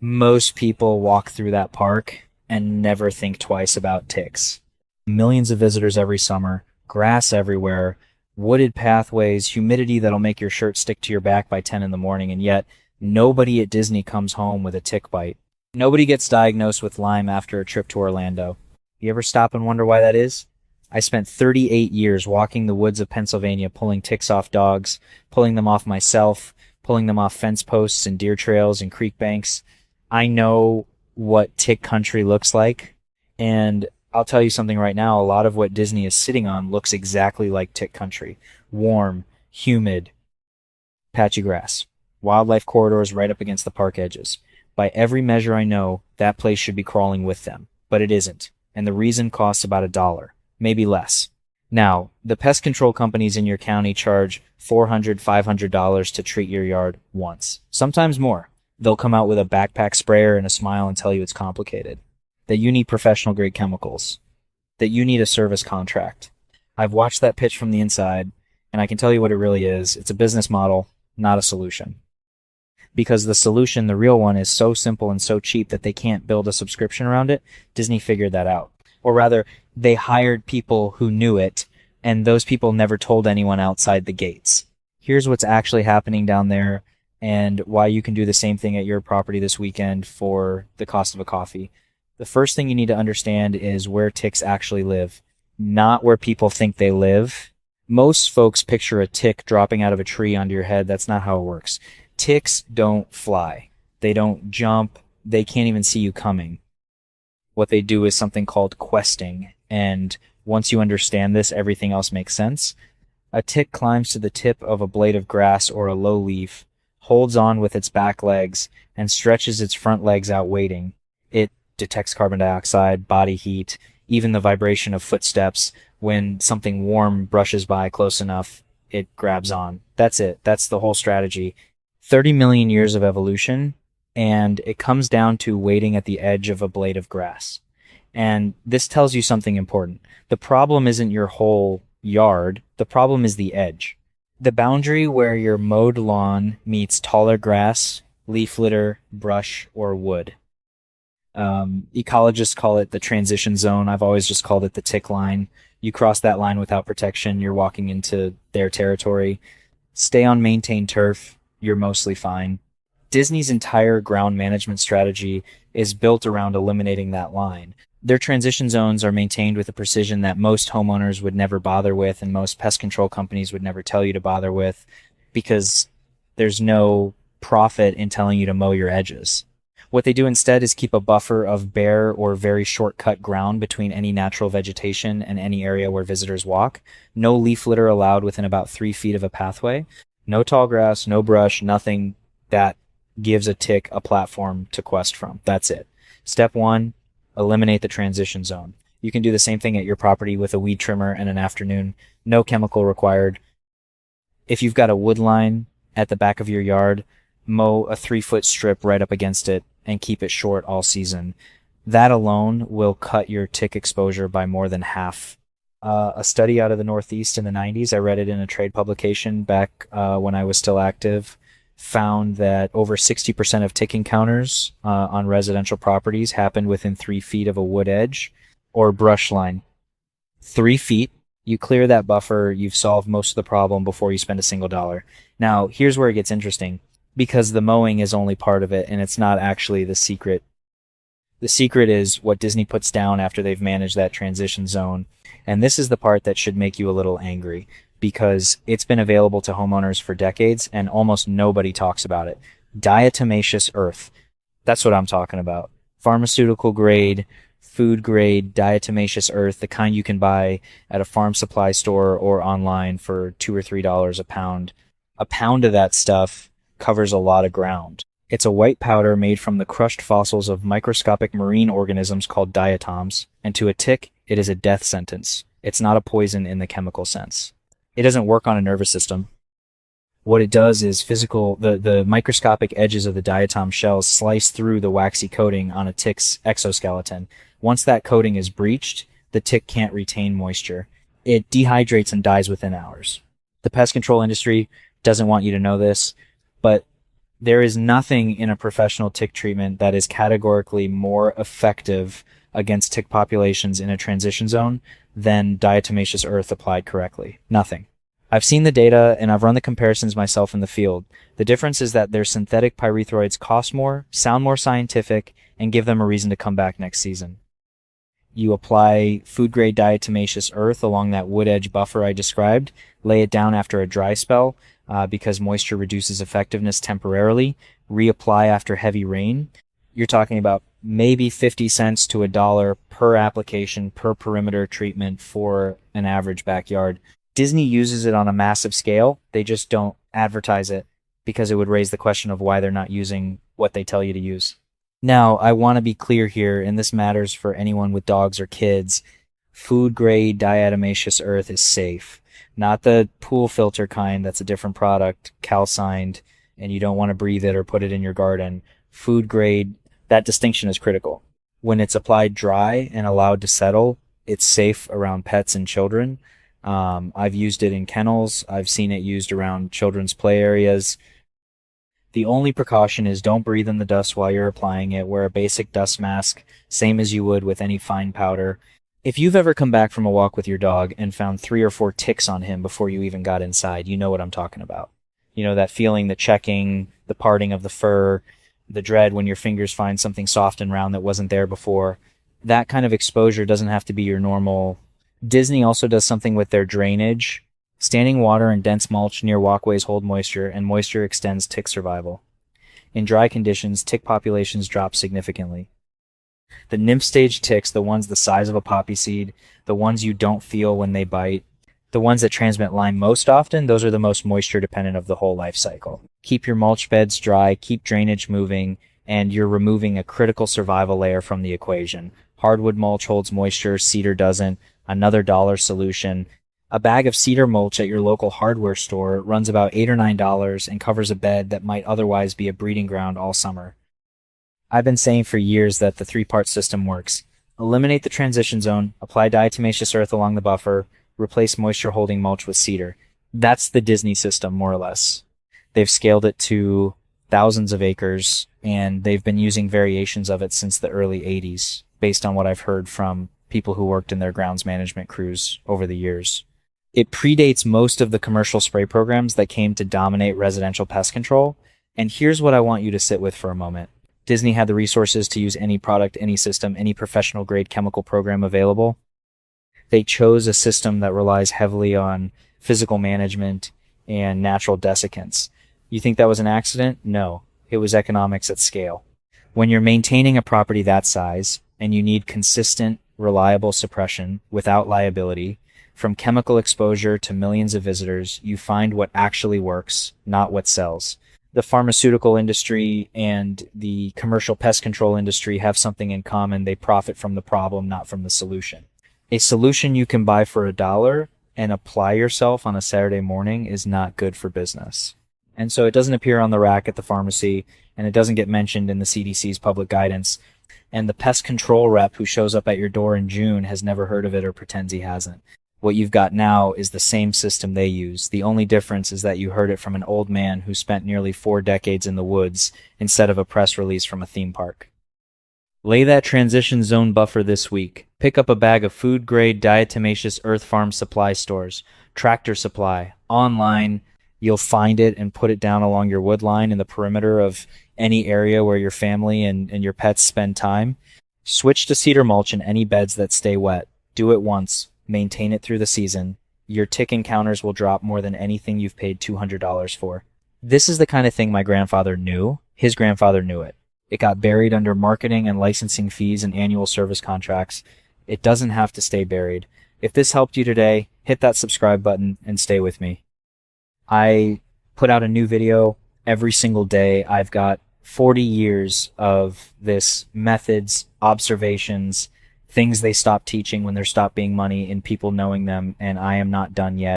Most people walk through that park and never think twice about ticks. Millions of visitors every summer, grass everywhere, wooded pathways, humidity that'll make your shirt stick to your back by 10 in the morning, and yet nobody at Disney comes home with a tick bite. Nobody gets diagnosed with Lyme after a trip to Orlando. You ever stop and wonder why that is? I spent 38 years walking the woods of Pennsylvania pulling ticks off dogs, pulling them off myself, pulling them off fence posts and deer trails and creek banks. I know what tick country looks like, and I'll tell you something right now. A lot of what Disney is sitting on looks exactly like tick country. Warm, humid, patchy grass, wildlife corridors right up against the park edges. By every measure I know, that place should be crawling with them, but it isn't, and the reason costs about $1, maybe less. Now, the pest control companies in your county charge $400, $500 to treat your yard once, sometimes more. They'll come out with a backpack sprayer and a smile and tell you it's complicated, that you need professional grade chemicals, that you need a service contract. I've watched that pitch from the inside, and I can tell you what it really is. It's a business model, not a solution. Because the solution, the real one, is so simple and so cheap that they can't build a subscription around it. Disney figured that out. Or rather, they hired people who knew it, and those people never told anyone outside the gates. Here's what's actually happening down there, and why you can do the same thing at your property this weekend for the cost of a coffee. The first thing you need to understand is where ticks actually live, not where people think they live. Most folks picture a tick dropping out of a tree onto your head. That's not how it works. Ticks don't fly. They don't jump. They can't even see you coming. What they do is something called questing, and once you understand this, everything else makes sense. A tick climbs to the tip of a blade of grass or a low leaf, holds on with its back legs, and stretches its front legs out waiting. It detects carbon dioxide, body heat, even the vibration of footsteps. When something warm brushes by close enough, it grabs on. That's it. That's the whole strategy. 30 million years of evolution, and it comes down to waiting at the edge of a blade of grass. And this tells you something important. The problem isn't your whole yard. The problem is the edge. The boundary where your mowed lawn meets taller grass, leaf litter, brush, or wood. Ecologists call it the transition zone. I've always just called it the tick line. You cross that line without protection, you're walking into their territory. Stay on maintained turf, you're mostly fine. Disney's entire ground management strategy is built around eliminating that line. Their transition zones are maintained with a precision that most homeowners would never bother with, and most pest control companies would never tell you to bother with, because there's no profit in telling you to mow your edges. What they do instead is keep a buffer of bare or very short-cut ground between any natural vegetation and any area where visitors walk. No leaf litter allowed within about 3 feet of a pathway. No tall grass, no brush, nothing that gives a tick a platform to quest from. That's it. Step 1, eliminate the transition zone. You can do the same thing at your property with a weed trimmer and an afternoon. No chemical required. If you've got a wood line at the back of your yard, mow a 3-foot strip right up against it and keep it short all season. That alone will cut your tick exposure by more than half. A study out of the Northeast in the 90s, I read it in a trade publication back when I was still active, found that over 60% of tick encounters on residential properties happened within 3 feet of a wood edge or brush line. 3 feet, you clear that buffer, you've solved most of the problem before you spend a single dollar. Now, here's where it gets interesting, because the mowing is only part of it, and it's not actually the secret. The secret is what Disney puts down after they've managed that transition zone. And this is the part that should make you a little angry, because it's been available to homeowners for decades and almost nobody talks about it. Diatomaceous earth. That's what I'm talking about. Pharmaceutical grade, food grade diatomaceous earth, the kind you can buy at a farm supply store or online for $2 or $3 a pound. A pound of that stuff covers a lot of ground. It's a white powder made from the crushed fossils of microscopic marine organisms called diatoms, and to a tick, it is a death sentence. It's not a poison in the chemical sense. It doesn't work on a nervous system. What it does is the microscopic edges of the diatom shells slice through the waxy coating on a tick's exoskeleton. Once that coating is breached, the tick can't retain moisture. It dehydrates and dies within hours. The pest control industry doesn't want you to know this, but There is nothing in a professional tick treatment that is categorically more effective against tick populations in a transition zone than diatomaceous earth applied correctly. Nothing. I've seen the data and I've run the comparisons myself in the field. The difference is that their synthetic pyrethroids cost more, sound more scientific, and give them a reason to come back next season. You apply food-grade diatomaceous earth along that wood edge buffer I described, lay it down after a dry spell because moisture reduces effectiveness temporarily, reapply after heavy rain. You're talking about maybe 50 cents to $1 per application per perimeter treatment for an average backyard. Disney uses it on a massive scale. They just don't advertise it because it would raise the question of why they're not using what they tell you to use. Now, I want to be clear here, and this matters for anyone with dogs or kids. Food-grade diatomaceous earth is safe. Not the pool filter kind that's a different product, calcined, and you don't want to breathe it or put it in your garden. Food-grade, that distinction is critical. When it's applied dry and allowed to settle, it's safe around pets and children. I've used it in kennels. I've seen it used around children's play areas. The only precaution is don't breathe in the dust while you're applying it. Wear a basic dust mask, same as you would with any fine powder. If you've ever come back from a walk with your dog and found 3 or 4 ticks on him before you even got inside, you know what I'm talking about. You know, that feeling, the checking, the parting of the fur, the dread when your fingers find something soft and round that wasn't there before. That kind of exposure doesn't have to be your normal. Disney also does something with their drainage. Standing water and dense mulch near walkways hold moisture, and moisture extends tick survival. In dry conditions, tick populations drop significantly. The nymph stage ticks, the ones the size of a poppy seed, the ones you don't feel when they bite, the ones that transmit Lyme most often, those are the most moisture dependent of the whole life cycle. Keep your mulch beds dry, keep drainage moving, and you're removing a critical survival layer from the equation. Hardwood mulch holds moisture, cedar doesn't. Another $1 solution. A bag of cedar mulch at your local hardware store runs about $8 or $9 and covers a bed that might otherwise be a breeding ground all summer. I've been saying for years that the 3-part system works. Eliminate the transition zone, apply diatomaceous earth along the buffer, replace moisture-holding mulch with cedar. That's the Disney system, more or less. They've scaled it to thousands of acres, and they've been using variations of it since the early 80s, based on what I've heard from people who worked in their grounds management crews over the years. It predates most of the commercial spray programs that came to dominate residential pest control, and here's what I want you to sit with for a moment. Disney had the resources to use any product, any system, any professional-grade chemical program available. They chose a system that relies heavily on physical management and natural desiccants. You think that was an accident? No. It was economics at scale. When you're maintaining a property that size, and you need consistent, reliable suppression without liability, from chemical exposure to millions of visitors, you find what actually works, not what sells. The pharmaceutical industry and the commercial pest control industry have something in common. They profit from the problem, not from the solution. A solution you can buy for $1 and apply yourself on a Saturday morning is not good for business. And so it doesn't appear on the rack at the pharmacy, and it doesn't get mentioned in the CDC's public guidance. And the pest control rep who shows up at your door in June has never heard of it or pretends he hasn't. What you've got now is the same system they use. The only difference is that you heard it from an old man who spent nearly 4 decades in the woods instead of a press release from a theme park. Lay that transition zone buffer this week. Pick up a bag of food-grade diatomaceous earth farm supply stores, Tractor Supply, online. You'll find it and put it down along your wood line in the perimeter of any area where your family and your pets spend time. Switch to cedar mulch in any beds that stay wet. Do it once. Maintain it through the season. Your tick encounters will drop more than anything you've paid $200 for. This is the kind of thing my grandfather knew. His grandfather knew it. It got buried under marketing and licensing fees and annual service contracts. It doesn't have to stay buried. If this helped you today, hit that subscribe button and stay with me. I put out a new video every single day. I've got 40 years of this methods, observations, things they stop teaching when there stopped being money in people knowing them, and I am not done yet.